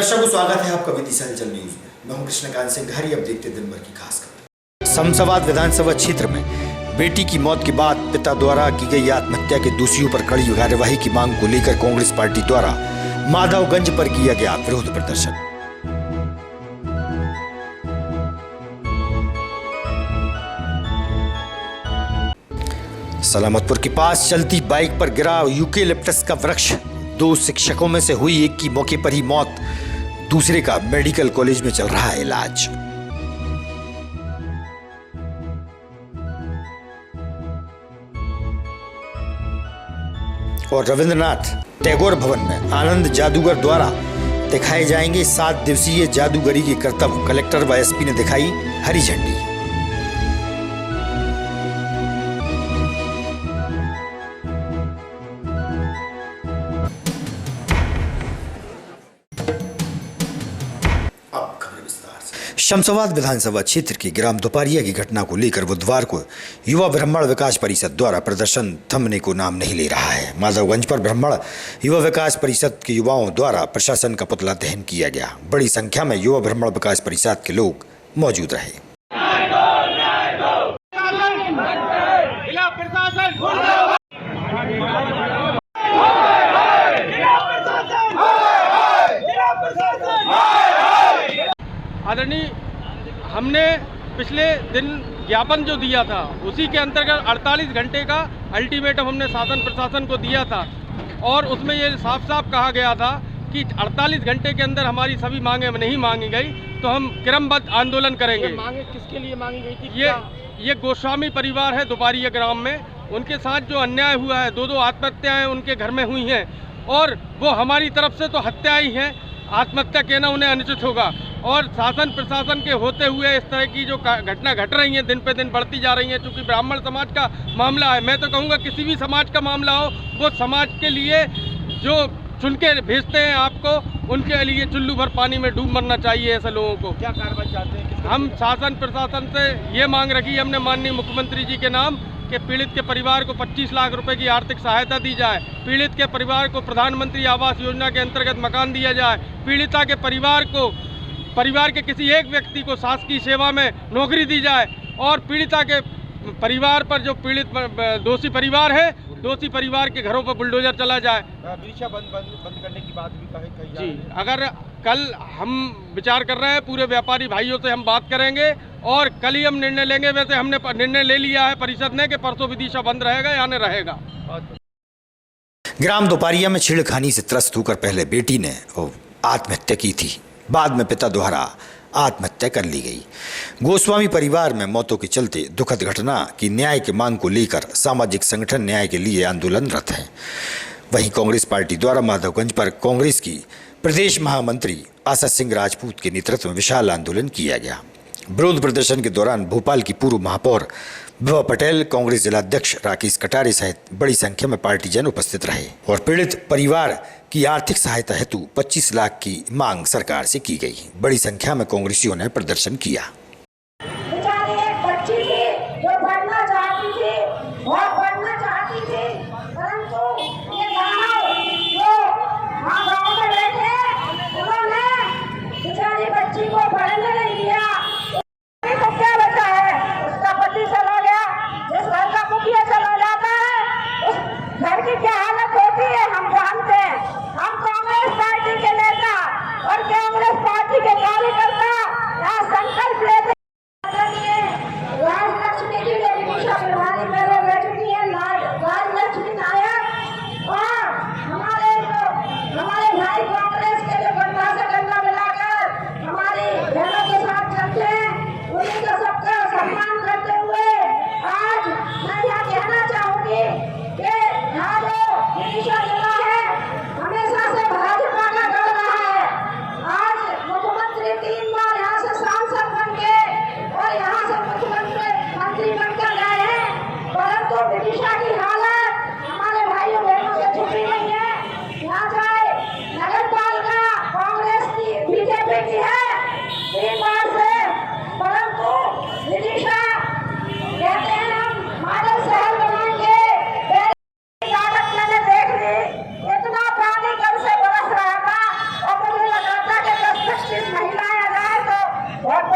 दर्शकों, स्वागत है आपका विदिशा हलचल न्यूज में। मैं हूं कृष्णकांत सिंह। अब देखते दिन भर की खास खबर। शमशाबाद विधानसभा क्षेत्र में बेटी की मौत के बाद पिता द्वारा की गई आत्महत्या के दोषियों पर कड़ी कार्यवाही की मांग को लेकर कांग्रेस पार्टी द्वारा माधवगंज पर किया गया विरोध प्रदर्शन। सलामतपुर के पास चलती बाइक पर गिरा यूकेलिप्टस का वृक्ष। 2 शिक्षकों में से हुई एक की मौके पर ही मौत, दूसरे का मेडिकल कॉलेज में चल रहा है इलाज। और रविंद्रनाथ टैगोर भवन में आनंद जादूगर द्वारा दिखाए जाएंगे 7 दिवसीय जादूगरी के करतब। कलेक्टर व एसपी ने दिखाई हरी झंडी। शमशाबाद विधानसभा क्षेत्र के ग्राम दोपारिया की घटना को लेकर बुधवार को युवा ब्राह्मण विकास परिषद द्वारा प्रदर्शन थमने को नाम नहीं ले रहा है। माधवगंज पर ब्राह्मण युवा विकास परिषद के युवाओं द्वारा प्रशासन का पुतला दहन किया गया। बड़ी संख्या में युवा ब्राह्मण विकास परिषद के लोग मौजूद रहे। आदरणीय, हमने पिछले दिन ज्ञापन जो दिया था उसी के अंतर्गत 48 घंटे का अल्टीमेटम हमने शासन प्रशासन को दिया था और उसमें ये साफ साफ कहा गया था कि 48 घंटे के अंदर हमारी सभी मांगे नहीं मांगी गई तो हम क्रमबद्ध आंदोलन करेंगे। मांगे किसके लिए मांगी गई थी? ये गोस्वामी परिवार है दोपारिया ग्राम में, उनके साथ जो अन्याय हुआ है, 2 आत्महत्याएं उनके घर में हुई हैं और वो हमारी तरफ से तो हत्या ही है, आत्महत्या कहना उन्हें अनुचित होगा। और शासन प्रशासन के होते हुए इस तरह की जो घटना घट रही हैं दिन पे दिन बढ़ती जा रही हैं। चूँकि ब्राह्मण समाज का मामला है, मैं तो कहूँगा किसी भी समाज का मामला हो, वो समाज के लिए जो चुन के भेजते हैं आपको, उनके लिए चुल्लू भर पानी में डूब मरना चाहिए ऐसे लोगों को। क्या कार्रवाई चाहते हैं? हम शासन प्रशासन से ये मांग रखी हमने माननीय मुख्यमंत्री जी के नाम कि पीड़ित के परिवार को 25 लाख रुपए की आर्थिक सहायता दी जाए, पीड़ित के परिवार को प्रधानमंत्री आवास योजना के अंतर्गत मकान दिया जाए, पीड़िता के परिवार के किसी एक व्यक्ति को शासकीय सेवा में नौकरी दी जाए और पीड़िता के परिवार पर जो पीड़ित दोषी परिवार है, दोषी परिवार के घरों पर बुलडोजर चला जाए। विदिशा बंद करने की बात भी कही जी, अगर कल हम विचार कर रहे हैं, पूरे व्यापारी भाइयों से हम बात करेंगे और कल ही हम निर्णय लेंगे। वैसे हमने निर्णय ले लिया है परिषद ने कि परसों विदिशा बंद रहेगा या नहीं रहेगा। ग्राम दोपारिया में छेड़खानी से त्रस्त होकर पहले बेटी ने आत्महत्या की थी, बाद में पिता द्वारा आत्महत्या कर ली गई। गोस्वामी परिवार में मौतों के चलते दुखद घटना की न्याय की मांग को लेकर सामाजिक संगठन न्याय के लिए आंदोलनरत हैं। वहीं कांग्रेस पार्टी द्वारा माधवगंज पर कांग्रेस की प्रदेश महामंत्री आशा सिंह राजपूत के नेतृत्व में विशाल आंदोलन किया गया। विरोध प्रदर्शन के दौरान भोपाल की पूर्व महापौर विभा पटेल, कांग्रेस जिलाध्यक्ष राकेश कटारे सहित बड़ी संख्या में पार्टीजन उपस्थित रहे और पीड़ित परिवार की आर्थिक सहायता हेतु 25 लाख की मांग सरकार से की गई। बड़ी संख्या में कांग्रेसियों ने प्रदर्शन किया। कांग्रेस पार्टी के कार्यकर्ता संकल्प ले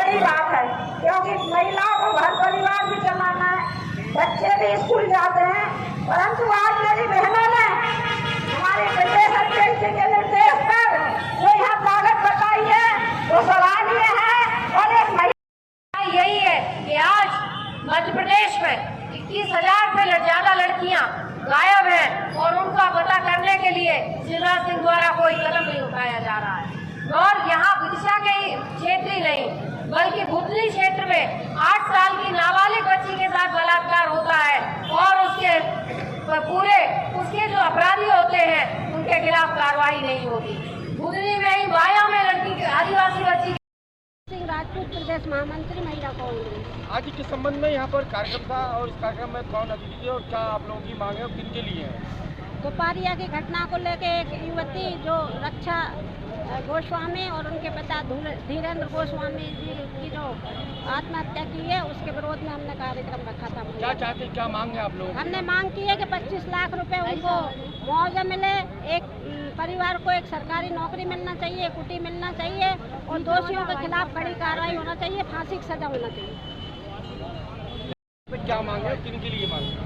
बड़ी बात है, क्योंकि महिलाओं को घर परिवार भी चलाना है, बच्चे भी स्कूल जाते हैं। परंतु आज मेरी बहनों ने हमारे प्रदेश अध्यक्ष के निर्देश पर जो यहाँ ताकत बताई है वो सराहनीय है। और एक महिला यही है कि आज मध्य प्रदेश में 21,000 से ज्यादा लड़कियां गायब हैं और उनका पता करने के लिए शिवराज सिंह द्वारा कोई कदम नहीं उठाया जा रहा है। और यहाँ विदिशा के क्षेत्र ही नहीं बल्कि बुधनी क्षेत्र में 8 साल की नाबालिग बच्ची के साथ बलात्कार होता है और उसके जो अपराधी होते हैं उनके खिलाफ कार्रवाई नहीं होती। बुधनी में ही बाया में लड़की आदिवासी बच्ची राजपूत प्रदेश महामंत्री महिला कांग्रेस। आज के संबंध में यहाँ पर कार्यक्रम था और इस कार्यक्रम में कौन अतिथि थे और क्या आप लोगों की मांग है और किन के लिए है? दोपहरिया की घटना को लेकर एक युवती जो रक्षा गोस्वामी और उनके पिता धीरेन्द्र गोस्वामी जी की जो आत्महत्या की है उसके विरोध में हमने कार्यक्रम रखा था। क्या चाहते हैं, क्या मांग है आप लोगों? हमने मांग की है कि 25 लाख रुपए उनको मुआवजा मिले, एक परिवार को एक सरकारी नौकरी मिलना चाहिए, कुटी मिलना चाहिए और दोषियों के खिलाफ कड़ी कार्रवाई होना चाहिए, फांसी की सजा होना चाहिए। क्या मांग है, किन के लिए मांग है?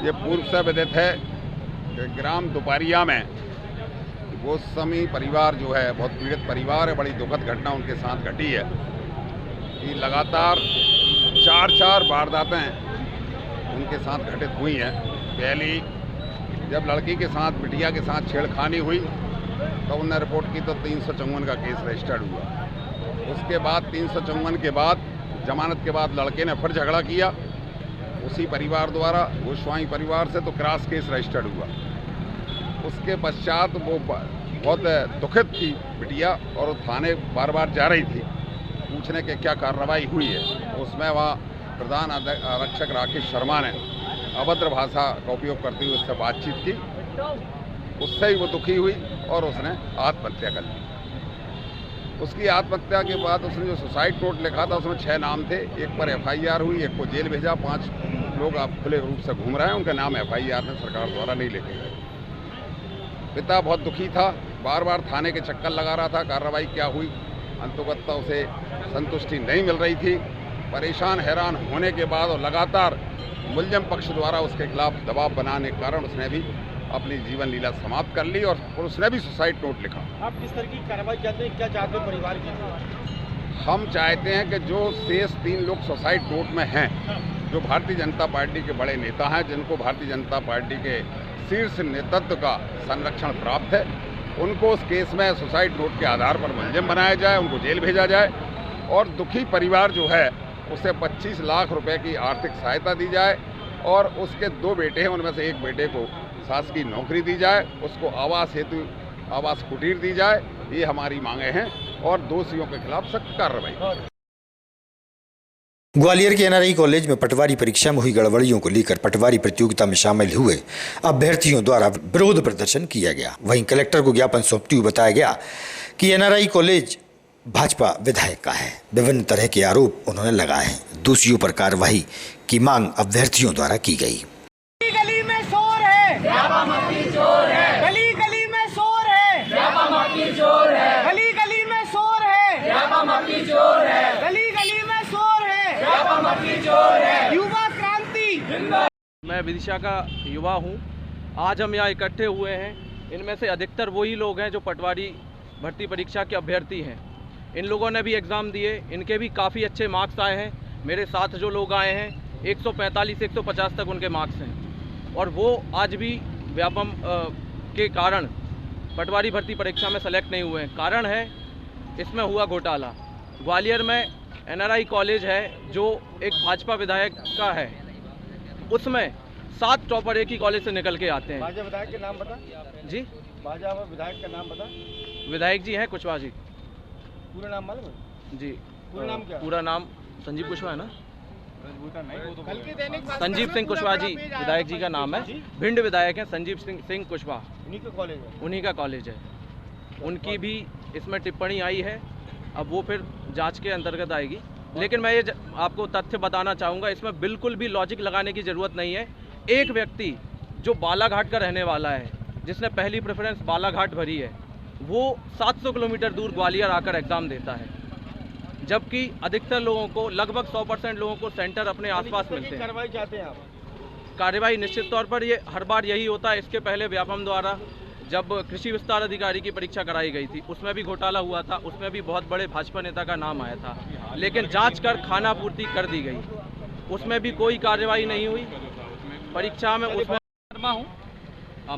ये पूर्व से विदित है कि ग्राम दोपहरिया में गोस्वामी परिवार जो है बहुत पीड़ित परिवार है। बड़ी दुखद घटना उनके साथ घटी है कि लगातार 4 वारदातें उनके साथ घटित हुई हैं। पहली जब लड़की के साथ बिटिया के साथ छेड़खानी हुई तो उन्होंने रिपोर्ट की तो 354 का केस रजिस्टर्ड हुआ। उसके बाद 354 के बाद जमानत के बाद लड़के ने फिर झगड़ा किया उसी परिवार द्वारा, गोस्वामी परिवार से, तो क्रॉस केस रजिस्टर्ड हुआ। उसके पश्चात वो बहुत दुखित थी बिटिया और वो थाने बार बार जा रही थी पूछने के क्या कार्रवाई हुई है। उसमें वहाँ प्रधान आरक्षक राकेश शर्मा ने अभद्र भाषा का उपयोग करते हुए उससे बातचीत की, उससे ही वो दुखी हुई और उसने आत्महत्या कर ली। उसकी आत्महत्या के बाद उसने जो सुसाइड नोट लिखा था उसमें 6 नाम थे, एक पर FIR हुई, एक को जेल भेजा, 5 लोग आप खुले रूप से घूम रहे हैं, उनके नाम FIR में सरकार द्वारा नहीं लिखे गए। पिता बहुत दुखी था, बार बार थाने के चक्कर लगा रहा था, कार्रवाई क्या हुई अंततः उसे संतुष्टि नहीं मिल रही थी। परेशान हैरान होने के बाद और लगातार मुलजम पक्ष द्वारा उसके खिलाफ दबाव बनाने के कारण उसने भी अपनी जीवन लीला समाप्त कर ली और उसने भी सुसाइड नोट लिखा। आप किस तरह की कार्रवाई चाहते हैं, क्या चाहते हैं परिवार के लिए? हम चाहते हैं कि जो शेष 3 लोग सुसाइड नोट में हैं, जो भारतीय जनता पार्टी के बड़े नेता हैं, जिनको भारतीय जनता पार्टी के शीर्ष नेतृत्व का संरक्षण प्राप्त है, उनको उस केस में सुसाइड नोट के आधार पर मुलजिम बनाया जाए, उनको जेल भेजा जाए और दुखी परिवार जो है उसे 25 लाख रुपए की आर्थिक सहायता दी जाए और उसके 2 बेटे हैं, उनमें से एक बेटे को शासकीय नौकरी दी जाए, उसको आवास हेतु आवास कुटीर दी जाए। ये हमारी मांगे हैं और दोषियों के खिलाफ सख्त कार्रवाई। ग्वालियर के NRI कॉलेज में पटवारी परीक्षा में हुई गड़बड़ियों को लेकर पटवारी प्रतियोगिता में शामिल हुए अभ्यर्थियों द्वारा विरोध प्रदर्शन किया गया। वहीं कलेक्टर को ज्ञापन सौंपते हुए बताया गया कि NRI कॉलेज भाजपा विधायक का है। विभिन्न तरह के आरोप उन्होंने लगाए हैं। दोषियों पर कार्रवाई की मांग अभ्यर्थियों द्वारा की गई। गली में शोर है, गली गली में शोर है, गली गली में शोर है, गली गली में शोर है, युवा क्रांति। मैं विदिशा का युवा हूँ। आज हम यहाँ इकट्ठे हुए हैं, इनमें से अधिकतर वही लोग हैं जो पटवारी भर्ती परीक्षा के अभ्यर्थी हैं। इन लोगों ने भी एग्ज़ाम दिए, इनके भी काफ़ी अच्छे मार्क्स आए हैं। मेरे साथ जो लोग आए हैं 145 से 150 तक उनके मार्क्स हैं और वो आज भी व्यापम के कारण पटवारी भर्ती परीक्षा में सेलेक्ट नहीं हुए हैं। कारण है इसमें हुआ घोटाला। ग्वालियर में NRI कॉलेज है जो एक भाजपा विधायक का है, उसमें 7 टॉपर एक ही कॉलेज से निकल के आते हैं। भाजपा विधायक के नाम बता जी, भाजपा विधायक का नाम बता। विधायक जी हैं कुशवाहा जी। पूरा नाम मालूम है? जी, पूरा नाम क्या? पूरा नाम संजीव कुशवाहा है ना? कल के दैनिक संजीव सिंह कुशवाहा जी विधायक जी का नाम है। भिंड विधायक हैं संजीव सिंह कुशवाहा, उन्हीं का कॉलेज है। उन्हीं का कॉलेज है। उनकी भी इसमें टिप्पणी आई है, अब वो फिर जांच के अंतर्गत आएगी। लेकिन मैं ये आपको तथ्य बताना चाहूँगा, इसमें बिल्कुल भी लॉजिक लगाने की ज़रूरत नहीं है। एक व्यक्ति जो बालाघाट का रहने वाला है, जिसने पहली प्रेफरेंस बालाघाट भरी है, वो 700 किलोमीटर दूर ग्वालियर आकर एग्ज़ाम देता है। जबकि अधिकतर लोगों को, लगभग 100% लोगों को सेंटर अपने आसपास मिलते हैं। कार्रवाई चाहते हैं आप? कार्रवाई निश्चित तौर पर ये हर बार यही होता है। इसके पहले व्यापम द्वारा जब कृषि विस्तार अधिकारी की परीक्षा कराई गई थी, उसमें भी घोटाला हुआ था, उसमें भी बहुत बड़े भाजपा नेता का नाम आया था, लेकिन जांच कर खानापूर्ति कर दी गई, उसमें भी कोई कार्रवाई नहीं हुई। परीक्षा में उसमें शर्मा हूँ।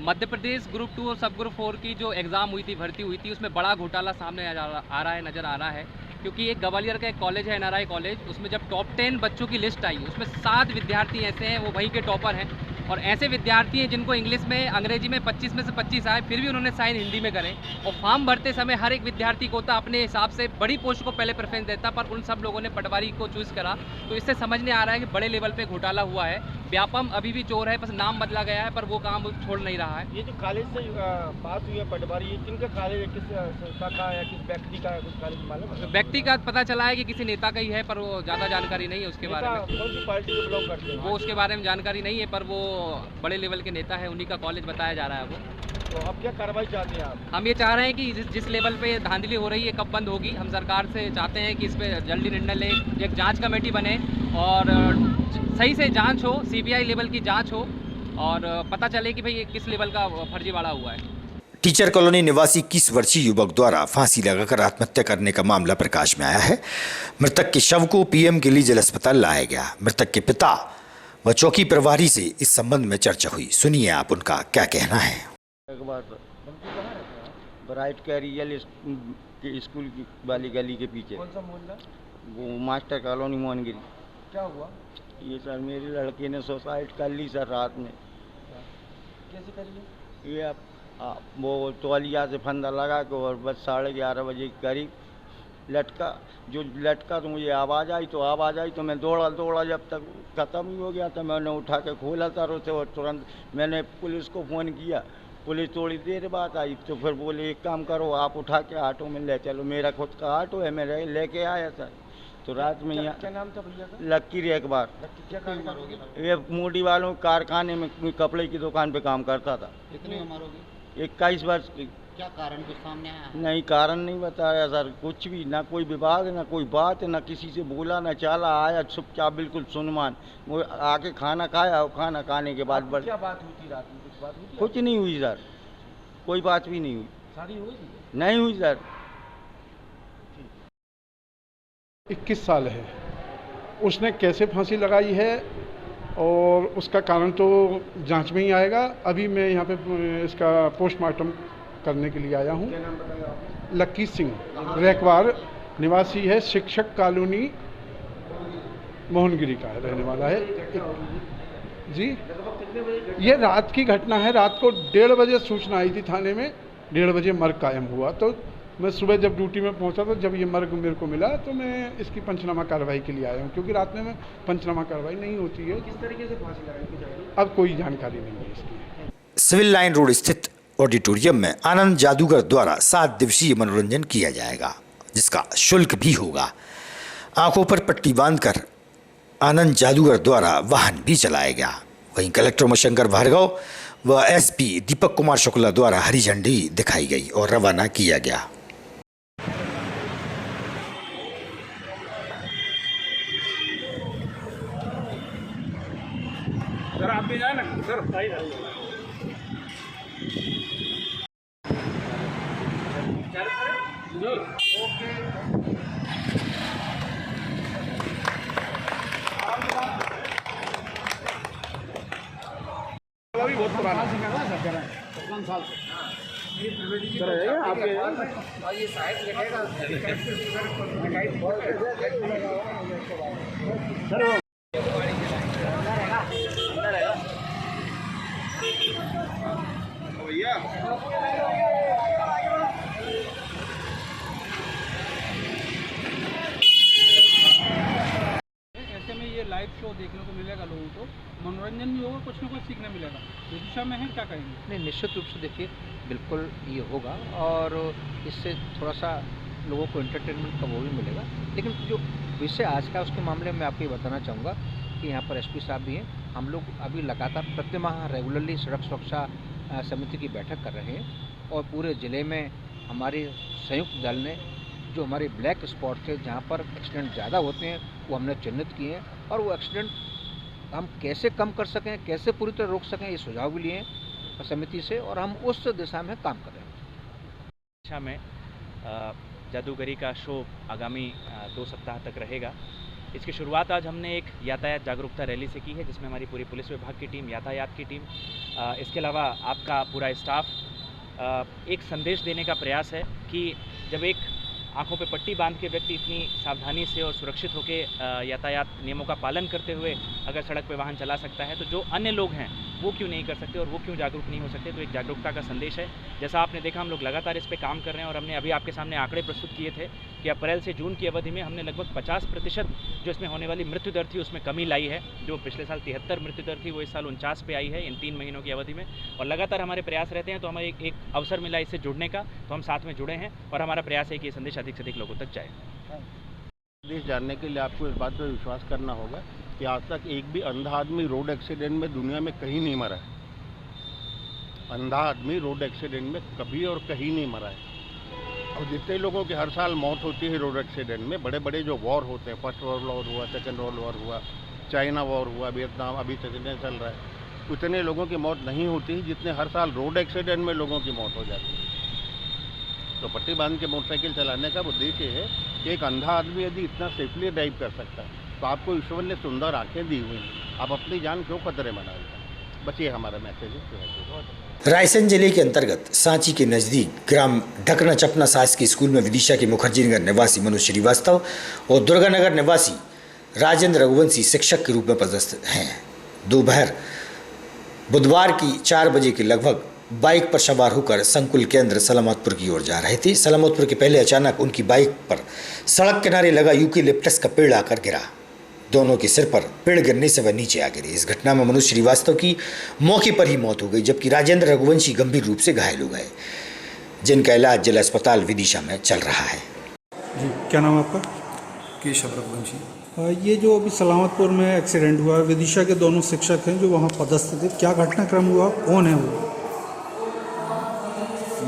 मध्य प्रदेश ग्रुप 2 और सब ग्रुप 4 की जो एग्ज़ाम हुई थी, भर्ती हुई थी, उसमें बड़ा घोटाला सामने आ रहा है, नज़र आ रहा है। क्योंकि एक ग्वालियर का एक कॉलेज है, NRI कॉलेज, उसमें जब टॉप 10 बच्चों की लिस्ट आई, उसमें 7 विद्यार्थी ऐसे हैं, वो वहीं के टॉपर हैं। और ऐसे विद्यार्थी हैं जिनको इंग्लिश में, अंग्रेजी में 25 में से 25 आए, फिर भी उन्होंने साइन हिंदी में करें। और फॉर्म भरते समय हर एक विद्यार्थी को होता अपने हिसाब से बड़ी पोस्ट को पहले प्रेफरेंस देता, पर उन सब लोगों ने पटवारी को चूज़ करा। तो इससे समझने आ रहा है कि बड़े लेवल पे घोटाला हुआ है। व्यापम अभी भी चोर है, बस नाम बदला गया है, पर वो काम छोड़ नहीं रहा है। ये जो कॉलेज से बात हुई है पटवारी, ये किनका कॉलेज है, किस संस्था का या किस व्यक्ति का है, कुछ कॉलेज मालूम है? व्यक्ति का पता चला है कि किसी नेता का ही है, पर वो ज़्यादा जानकारी नहीं है उसके बारे में। कौन सी पार्टी को बिलोंग करते हैं? वो उसके बारे में जानकारी नहीं है, पर वो बड़े लेवल के नेता है, उन्हीं का कॉलेज बताया जा रहा है वो। तो अब क्या कार्रवाई चाहते हैं आप? हम ये चाह रहे हैं कि जिस लेवल पे धांधली हो रही है, कब बंद होगी। हम सरकार से चाहते हैं कि इस पर जल्दी निर्णय ले, एक जांच कमेटी बने और सही से जांच हो, CBI लेवल की जांच हो और पता चले कि भाई ये किस लेवल का फर्जीवाड़ा हुआ है। टीचर कॉलोनी निवासी 21 वर्षीय युवक द्वारा फांसी लगाकर आत्महत्या करने का मामला प्रकाश में आया है। मृतक के शव को PM के लिए जिला अस्पताल लाया गया। मृतक के पिता व चौकी प्रभारी से इस संबंध में चर्चा हुई। सुनिए आप उनका क्या कहना है। एक बार ब्राइट कैरियल स्कूल की वाली गली के पीछे। कौन सा मोहल्ला? वो मास्टर कॉलोनी मोहनगिरी। क्या हुआ? ये सर मेरी लड़की ने सुसाइड कर ली सर रात में। कैसे करिए? ये वो तौलिया से फंदा लगा के और बस 11:30 बजे के करीब लटका तो मुझे आवाज़ आई तो मैं दौड़ा जब तक ख़त्म ही हो गया तो मैंने उठा के खोला सर उसे और तुरंत मैंने पुलिस को फ़ोन किया। पुलिस थोड़ी देर बाद आई तो फिर बोले एक काम करो आप उठा के ऑटो में ले चलो। मेरा खुद का ऑटो है, मैं लेके आया सर। तो रात में यहाँ क्या नाम था भैया का? लक्की रेकबार। क्या काम करोगे? ये मोडी वालों कारखाने में कपड़े की दुकान पे काम करता था। कितनी उम्र होगी? 21 वर्ष की। क्या कारण कुछ सामने आया? नहीं, कारण नहीं बताया सर, कुछ भी ना, कोई विवाद ना कोई बात, ना किसी से बोला ना चाला। आया चुपचाप बिल्कुल सुनमान। वो आके खाना खाया, खाना खाने के बाद क्या बात हुई थी रात में? कुछ बात हुई थी? कुछ नहीं हुई सर, कोई बात भी नहीं हुई। शादी हुई थी? नहीं हुई सर। 21 साल है। उसने कैसे फांसी लगाई है और उसका कारण तो जांच में ही आएगा। अभी मैं यहाँ पे इसका पोस्टमार्टम करने के लिए आया हूँ। क्या नाम बताया आपने? लक्की सिंह रेकवार, निवासी है, शिक्षक कॉलोनी मोहनगिरी का रहने वाला है जी। ये रात की घटना है। रात को 1:30 बजे सूचना आई थी थाने में, 1:30 बजे मर्ग कायम हुआ। तो मैं सुबह जब ड्यूटी में पहुंचा तो जब ये मर्ग मेरे को मिला तो मैं इसकी पंचनामा कार्रवाई के लिए आया हूं, क्योंकि रात में पंचनामा कार्रवाई नहीं होती है। किस तरीके से फांसी लगाई जाएगी? अब कोई जानकारी नहीं है इसकी। सिविल लाइन रोड स्थित ऑडिटोरियम में आनंद जादूगर द्वारा 7 दिवसीय मनोरंजन किया जाएगा, जिसका शुल्क भी होगा। आंखों पर पट्टी बांधकर आनंद जादूगर द्वारा वाहन भी चलाया गया। वहीं कलेक्टर उमाशंकर भार्गव व SP दीपक कुमार शुक्ला द्वारा हरी झंडी दिखाई गई और रवाना किया गया। सर आप भी जाए ना सर। भी बहुत पुराना साल से ऐसे में ये लाइव शो देखने को मिलेगा, लोगों को मनोरंजन भी होगा, कुछ ना कुछ सीखने मिलेगा। इस दिशा में है, क्या कहेंगे? नहीं, निश्चित रूप से देखिए बिल्कुल ये होगा और इससे थोड़ा सा लोगों को एंटरटेनमेंट का वो भी मिलेगा। लेकिन जो विषय आज का उसके मामले में आपको ये बताना चाहूँगा कि यहाँ पर SP साहब भी हैं। हम लोग अभी लगातार प्रतिमाह रेगुलरली सड़क सुरक्षा समिति की बैठक कर रहे हैं और पूरे ज़िले में हमारे संयुक्त दल ने जो हमारे ब्लैक स्पॉट थे जहाँ पर एक्सीडेंट ज़्यादा होते हैं वो हमने चिन्हित किए हैं और वो एक्सीडेंट हम कैसे कम कर सकें, कैसे पूरी तरह रोक सकें, ये सुझाव भी लिए हैं समिति से और हम उस दिशा में काम कर रहे हैं। दिशा में जादूगरी का शो आगामी 2 सप्ताह तक रहेगा। इसकी शुरुआत आज हमने एक यातायात जागरूकता रैली से की है, जिसमें हमारी पूरी पुलिस विभाग की टीम, यातायात की टीम, इसके अलावा आपका पूरा स्टाफ एक संदेश देने का प्रयास है कि जब एक आंखों पे पट्टी बांध के व्यक्ति इतनी सावधानी से और सुरक्षित होकर यातायात नियमों का पालन करते हुए अगर सड़क पे वाहन चला सकता है, तो जो अन्य लोग हैं वो क्यों नहीं कर सकते और वो क्यों जागरूक नहीं हो सकते। तो एक जागरूकता का संदेश है। जैसा आपने देखा, हम लोग लगातार इस पे काम कर रहे हैं और हमने अभी आपके सामने आंकड़े प्रस्तुत किए थे कि अप्रैल से जून की अवधि में हमने लगभग 50% जो इसमें होने वाली मृत्यु दर थी उसमें कमी लाई है। जो पिछले साल 73 मृत्यु दर थी वो इस साल 49 पे आई है इन 3 महीनों की अवधि में। और लगातार हमारे प्रयास रहते हैं, तो हमें एक अवसर मिला इससे जुड़ने का, तो हम साथ में जुड़े हैं और हमारा प्रयास है कि ये संदेश अधिक से अधिक लोगों तक जाए। संदेश जानने के लिए आपको इस बात पर विश्वास करना होगा कि आज तक एक भी अंधा आदमी रोड एक्सीडेंट में दुनिया में कहीं नहीं मरा है। अंधा आदमी रोड एक्सीडेंट में कभी और कहीं नहीं मरा है। और जितने लोगों की हर साल मौत होती है रोड एक्सीडेंट में, बड़े बड़े जो वॉर होते हैं, फर्स्ट वर्ल्ड वॉर हुआ, सेकेंड वर्ल्ड वॉर हुआ, चाइना वॉर हुआ, वियतनाम अभी चलने चल रहा है, उतने लोगों की मौत नहीं होती है जितने हर साल रोड एक्सीडेंट में लोगों की मौत हो जाती है। तो पट्टी बांध के मोटरसाइकिल चलाने का उद्देश्य है कि एक अंधा आदमी यदि इतना सेफली ड्राइव कर सकता है, तो आपको ईश्वर ने सुंदर आंखें दी हुई हैं, आप अपनी जान क्यों खतरे में डालते हैं। बस ये हमारा मैसेज है। रायसेन जिले के अंतर्गत सांची के नज़दीक ग्राम ढकना चपना शासकीय स्कूल में विदिशा के मुखर्जी नगर निवासी मनोज श्रीवास्तव और दुर्गानगर निवासी राजेंद्र रघुवंशी शिक्षक के रूप में पदस्थ हैं। दोपहर बुधवार की 4 बजे के लगभग बाइक पर सवार होकर संकुल केंद्र सलामतपुर की ओर जा रहे थे। सलामतपुर के पहले अचानक उनकी बाइक पर सड़क किनारे लगा यूकेलिप्टस का पेड़ आकर गिरा। दोनों के सिर पर पेड़ गिरने से वह नीचे आ गिरे। इस घटना में मनोज श्रीवास्तव की मौके पर ही मौत हो गई, जबकि राजेंद्र रघुवंशी गंभीर रूप से घायल हो गए, जिनका इलाज जिला अस्पताल विदिशा में चल रहा है। जी, क्या नाम है आपका? केशव रघुवंशी। ये जो अभी सलामतपुर में एक्सीडेंट हुआ, विदिशा के दोनों शिक्षक हैं जो वहाँ पदस्थ थे, क्या घटनाक्रम हुआ, कौन है वो?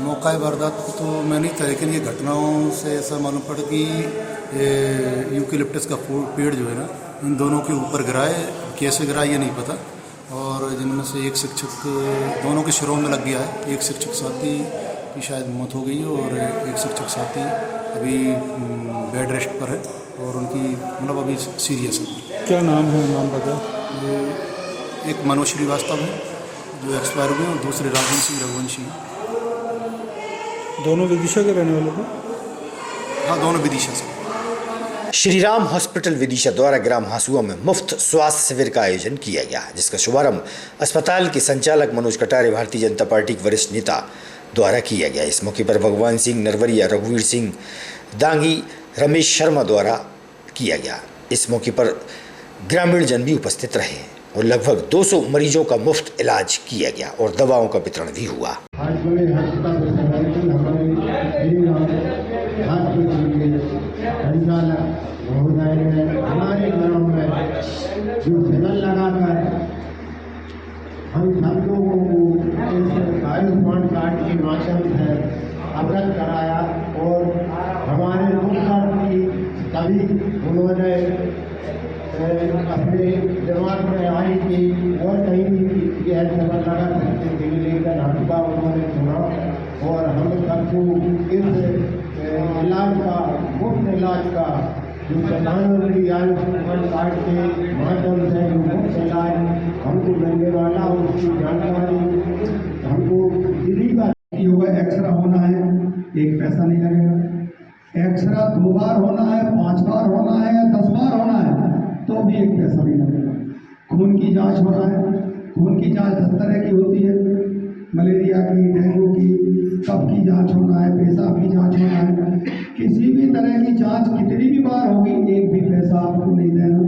मौका वारदात तो मैं नहीं था, लेकिन ये घटनाओं से ऐसा मालूम पड़ा कि यूकेलिप्टस का पेड़ जो है ना, इन दोनों के ऊपर गिरा है। कैसे गिरा ये नहीं पता, और जिनमें से एक शिक्षक दोनों के सिरों में लग गया है। एक शिक्षक साथी की शायद मौत हो गई है और एक शिक्षक साथी अभी बेड रेस्ट पर है और उनकी मतलब अभी सीरियस है। क्या नाम है? नाम बता। एक मनोज श्रीवास्तव है जो एक्सपायर हुए और दूसरे राजेंद्र सिंह रघुवंशी हैं। दोनों विदिशा के रहने वाले थे? हाँ, दोनों विदिशा से। श्री राम हॉस्पिटल विदिशा द्वारा ग्राम हासुआ में मुफ्त स्वास्थ्य शिविर का आयोजन किया गया, जिसका शुभारंभ अस्पताल के संचालक मनोज कटारे, भारतीय जनता पार्टी के वरिष्ठ नेता द्वारा किया गया। इस मौके पर भगवान सिंह नरवरिया, रघुवीर सिंह दांगी, रमेश शर्मा द्वारा किया गया। इस मौके पर ग्रामीण जन भी उपस्थित रहे और लगभग 200 मरीजों का मुफ्त इलाज किया गया और दवाओं का वितरण भी हुआ। हमारे गाँव में जो फिलहाल लगाकर हम सब लोगों को आयुष्मान कार्ड के माध्यम से अवगत कराया और हमारे मुख्यमंत्री की तभी उन्होंने अपने दिमाग में आई कि और कहीं भी यह खबर लगा सकते थे, लेकर हमका उन्होंने सुना और हम सबको इस इलाज का, मुफ्त इलाज का, जो प्रधानमंत्री आयुष्मान कार्ड के माध्यम से जो मुफ्त इलाज हमको मिलने वाला उसकी जानकारी हमको दिल्ली का होगा। एक्सरा होना है, एक पैसा नहीं लगेगा। एक्सरा 2 बार होना है, 5 बार होना है, 10 बार होना है, तो भी एक पैसा नहीं लगेगा। खून की जांच होना है, खून की जांच 10 तरह की होती है, मलेरिया की, डेंगू की, कफ की जांच होना है, पेशाब की जांच होना है। किसी भी तरह की जांच कितनी भी बार होगी, एक भी पैसा आपको नहीं देना।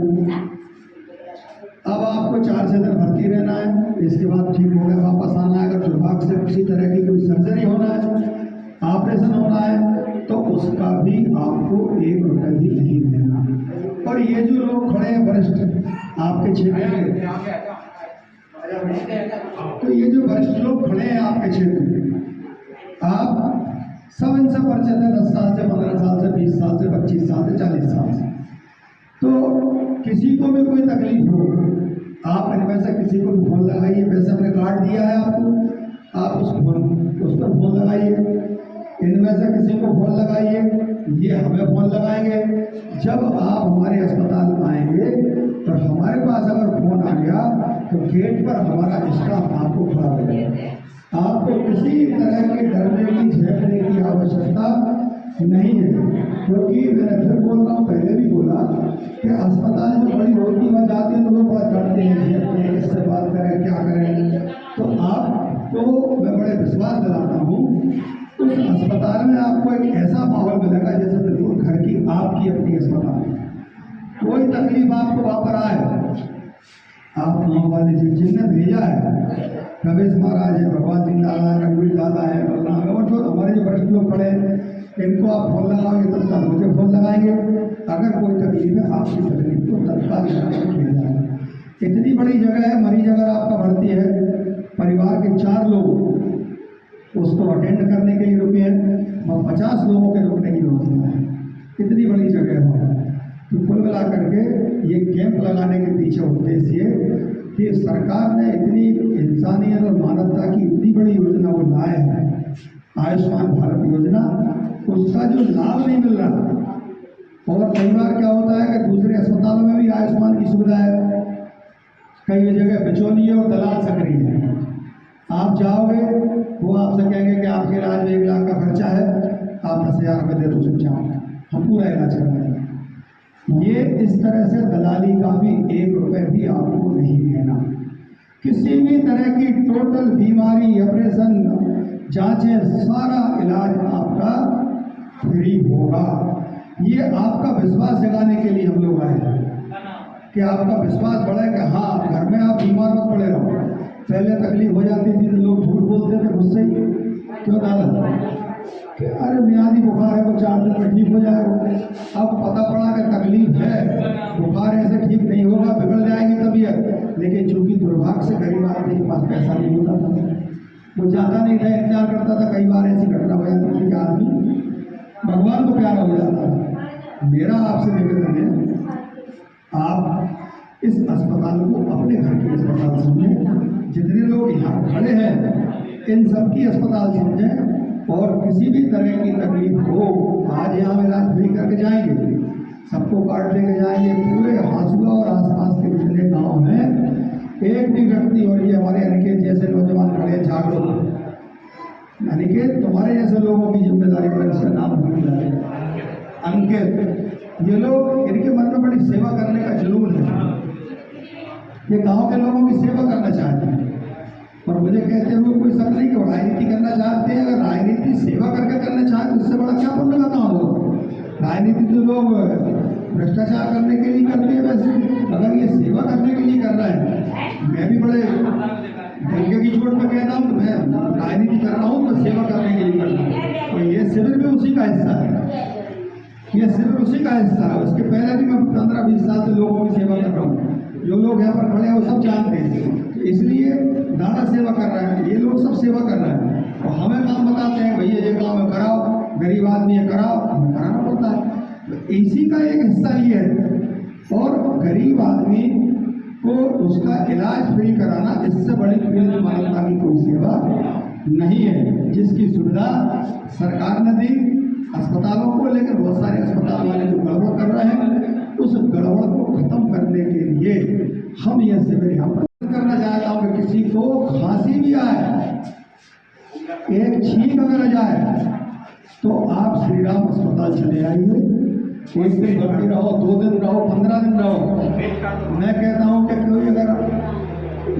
अब आपको 4 से दिन भर्ती रहना है, इसके बाद ठीक हो गया वापस आना है। अगर दुर्भाग्य से किसी तरह की कोई सर्जरी होना है, ऑपरेशन होना है, तो उसका भी आपको 1 रुपये भी नहीं देना। और ये जो लोग खड़े हैं वरिष्ठ आपके क्षेत्र में, तो ये जो वरिष्ठ लोग खड़े हैं आपके क्षेत्र में, आप सब इनसे परिचित है, 10 साल से, 15 साल से, 20 साल से, 25 साल से, 40 साल से। तो किसी को भी कोई तकलीफ हो, आप इनमें से किसी को भी फोन लगाइए। वैसे हमने कार्ड दिया है आपको, आप उस पर फोन लगाइए। इनमें से किसी को फोन लगाइए, ये हमें फोन लगाएंगे। जब आप हमारे अस्पताल आएंगे तो हमारे पास अगर फोन आ गया तो गेट पर हमारा स्टाफ आपको खड़ा करेगा। आपको किसी तरह के डरने की, झेलने की आवश्यकता नहीं है, क्योंकि मैंने फिर बोल रहा हूँ, पहले भी बोला कि अस्पताल जो बड़ी होती वह जाते हैं तो लोग बहुत डरते हैं, झेलते हैं, किससे बात करें, क्या करें। तो आपको मैं बड़े विश्वास दिलाता हूँ, उस अस्पताल में आपको एक ऐसा माहौल मिलेगा जैसे बिल्कुल घर की आपकी अपनी अस्पताल। कोई तकलीफ आपको वहाँ पर आए, आप गाँव वाले जिनने भेजा है, रमेश महाराज है, भगवान सिंह दादा है, रघुवीर दादा है, बलराम है, और जो हमारे जो वरिष्ठ लोग खड़े हैं, इनको आप फोन लगाओगे तो तत्काल मुझे फोन लगाएंगे। अगर कोई तकलीफ है, आपकी तकलीफ को तत्काल किया जाए। इतनी बड़ी जगह है, मरीज अगर आपका भर्ती है, परिवार के 4 लोग उसको अटेंड करने के लिए रुके हैं और 50 लोगों के रुकने की व्यवस्था है। इतनी बड़ी जगह है। तो कुल मिला करके ये कैंप लगाने के पीछे उद्देश्य कि सरकार ने इतनी इंसानियत और मानवता की इतनी बड़ी योजना वो लाए है, आयुष्मान भारत योजना, उसका जो लाभ नहीं मिल रहा। और कई बार क्या होता है कि दूसरे अस्पतालों में भी आयुष्मान की सुविधा है, कई जगह बिचौलिए और दलाल सक्रिय है। आप जाओगे, वो आपसे कहेंगे कि आपके इलाज में 1 लाख का खर्चा है, आप 10,000 रुपये दे दो चुपचाप, हम पूरा इलाज करवाएंगे। ये इस तरह से दलाली का भी 1 रुपये भी आपको नहीं देना। किसी भी तरह की टोटल बीमारी, ऑपरेशन, जांचें, सारा इलाज आपका फ्री होगा। ये आपका विश्वास जगाने के लिए हम लोग आए हैं कि आपका विश्वास बढ़े कि हाँ, घर में आप बीमार मत पड़े रहो। पहले तकलीफ हो जाती थी तो लोग झूठ बोलते थे मुझसे ही, क्यों दादा, कि अरे मियादी बुखार है, वो 4 दिन में ठीक हो जाएगा। अब पता पड़ा कि तकलीफ है, बुखार ऐसे ठीक नहीं होगा, बिगड़ जाएगी तबीयत। लेकिन चूंकि दुर्भाग्य से गरीब आदमी के पास पैसा नहीं होता था, वो जाता नहीं था, इंतजार करता था। कई बार ऐसी घटना हो जाती थी कि आदमी भगवान को प्यारा हो जाता था। मेरा आपसे निवेदन है, आप इस अस्पताल को अपने घर के अस्पताल समझें। जितने लोग यहाँ खड़े हैं, इन सबकी अस्पताल समझें, और किसी भी तरह की तकलीफ हो, आज यहाँ इलाज फ्री करके जाएंगे, सबको कार्ड लेके जाएंगे। पूरे हासुआ और आसपास के जितने गांव हैं, एक भी व्यक्ति, और ये हमारे अनिकेत जैसे नौजवान खड़े जागरूक, अनिकेत तुम्हारे जैसे लोगों की जिम्मेदारी पर, इसका नाम भूल जाए, अंकित, ये लोग, इनके मन में बड़ी सेवा करने का जुनून है। ये गांव के लोगों की सेवा करना चाहते हैं, और मुझे कहते हुए कोई शक नहीं कि राजनीति करना चाहते हैं। अगर राजनीति सेवा करके करना चाहते तो इससे बड़ा क्या पुण्य का काम हो। राजनीति तो लोग भ्रष्टाचार करने के लिए करते हैं। वैसे अगर ये सेवा करने के लिए कर रहा है, मैं भी बड़े डंके की चोट पर कहता हूँ, मैं राजनीति कर रहा हूँ तो सेवा करने के लिए कर रहा हूँ। तो ये शिविर भी उसी का हिस्सा है, ये शिविर उसी का हिस्सा है। उसके पहले भी मैं 15-20 साल से लोगों की सेवा कर रहा हूँ। जो लोग यहाँ पर खड़े हैं वो सब जानते हैं, तो इसलिए दादा सेवा कर रहे हैं, ये लोग सब सेवा कर रहे हैं। और हमें काम बताते हैं, भैया ये काम है कराओ, गरीब आदमी है कराओ, हमें कराना पड़ता है। तो इसी का एक हिस्सा ये है। और गरीब आदमी को उसका इलाज फ्री कराना, इससे बड़ी पीड़ित मानवता की कोई सेवा नहीं है, जिसकी सुविधा सरकार ने दी अस्पतालों को। लेकिन बहुत सारे अस्पताल वाले जो गड़बड़ कर रहे हैं, उस गड़बड़ को खत्म करने के लिए हम ये शिविर यहाँ पर करना चाहता हूँ कि किसी को खांसी भी आए, एक छींक अगर जाए, तो आप श्री राम अस्पताल चले आइए। एक दिन भर्ती रहो, 2 दिन रहो, 15 दिन रहो। मैं कहता हूँ कि कोई अगर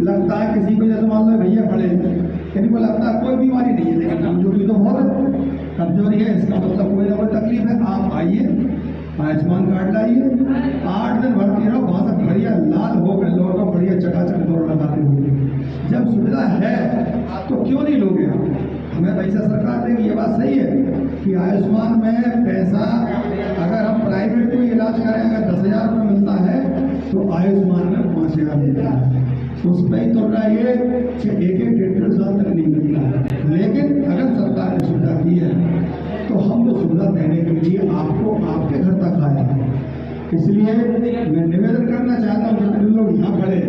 लगता है किसी को, जैसे मान लो भैया खड़े, किसी को लगता है कोई बीमारी नहीं है, लेकिन कमजोरी तो बहुत है, कमजोरी है, इसका मतलब कोई ना कोई तकलीफ है, आप आइए, आयुष्मान कार्ड लाइए, 8 दिन भर्ती रहो, वहाँ तक बढ़िया लाल हो गए लौटो, बढ़िया चकाचक दौड़ लगाते हुए। जब सुविधा है तो क्यों नहीं लोगे आप? हमें पैसा सरकार देगी, ये बात सही है कि आयुष्मान में पैसा, अगर हम प्राइवेट कोई इलाज करें, अगर 10,000 रुपये मिलता है तो आयुष्मान में 5,000 मिलता है। उस पर ही तो ये कि 1-1, 1.5 साल तक नहीं मिलता है। लेकिन अगर सरकार ने सुविधा की है तो हम तो सुविधा देने के लिए आपको आपके घर तक आए हैं। इसलिए मैं निवेदन करना चाहता हूँ जितने लोग यहाँ खड़े,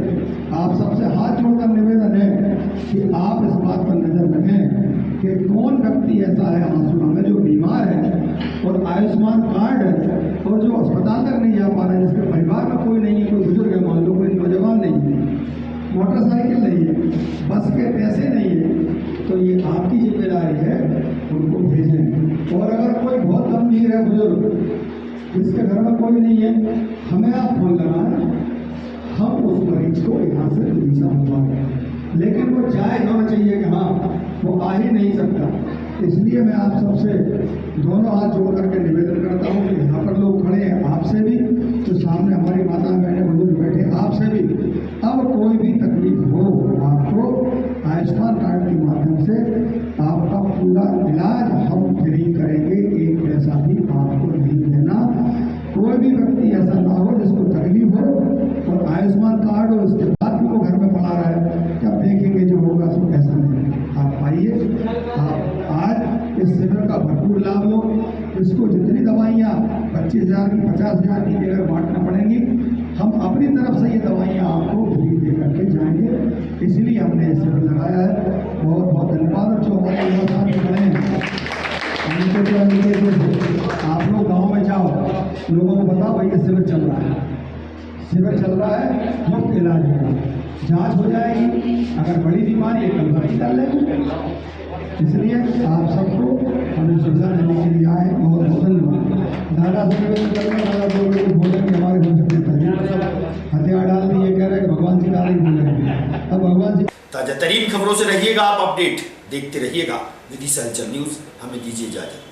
आप सबसे हाथ जोड़कर निवेदन है कि आप इस बात पर नजर रखें कि कौन व्यक्ति ऐसा है आंसू में जो बीमार है और आयुष्मान कार्ड है और जो अस्पताल तक नहीं जा पा रहा है, जिसके परिवार में कोई नहीं है, कोई बुजुर्ग है, मान लो कोई नौजवान नहीं है, मोटरसाइकिल नहीं है, बस के पैसे नहीं है, तो ये आपकी जिम्मेदारी है उनको भेजें। और अगर कोई बहुत गंभीर है बुजुर्ग जिसके घर में कोई नहीं है, हमें आप फोन लगाएं, हम उस मरीज को यहाँ से दिशा मंगवाएं, लेकिन वो जायज होना चाहिए कि हाँ वो आ ही नहीं सकता। इसलिए मैं आप सबसे दोनों हाथ जोड़ करके निवेदन करता हूँ कि यहाँ पर लोग खड़े हैं, आपसे भी, तो सामने हमारी माता बहनें बुजुर्ग बैठे, आपसे भी, अब कोई भी तकलीफ हो आपको आयुष्मान कार्ड के माध्यम से आपका पूरा इलाज हम फ्री करेंगे, एक पैसा भी आपको नहीं देना। कोई भी व्यक्ति ऐसा ना हो जिसको तकलीफ हो और आयुष्मान कार्ड और उसके बाद भी वो घर में पड़ा रहा है, क्या देखेंगे जो होगा सो ऐसा नहीं। आप आइए, आप आज इस शिविर का भरपूर लाभ लो। इसको जितनी दवाइयाँ 25,000 की 50,000 की अगर बांटना पड़ेंगी, हम अपनी तरफ से ये दवाइयाँ आपको फ्री दे करके जाएंगे। इसलिए हमने ये शिविर लगाया है। बहुत बहुत धन्यवाद। और जो हमारे युवा खड़े हैं आप लोग गाँव में जाओ, लोगों को बताओ भाई ये शिविर चल रहा है, शिविर चल रहा है, मुफ्त इलाज होगा, जांच हो जाएगी, अगर बड़ी बीमारी है कल भर्ती कर लेंगे। इसलिए आप सबको हमें सुविधा देने के लिए आए, बहुत बहुत धन्यवाद। दादा से निवेदन करना, दादा जो लोग बोले कि हमारे घर से हथियार डाल दिए, कह रहे भगवान जी डाल ही बोलेंगे, अब भगवान जी। ताजा तरीन खबरों से रहिएगा आप अपडेट, देखते रहिएगा विदिशा हलचल न्यूज़। हमें दीजिए इजाजत।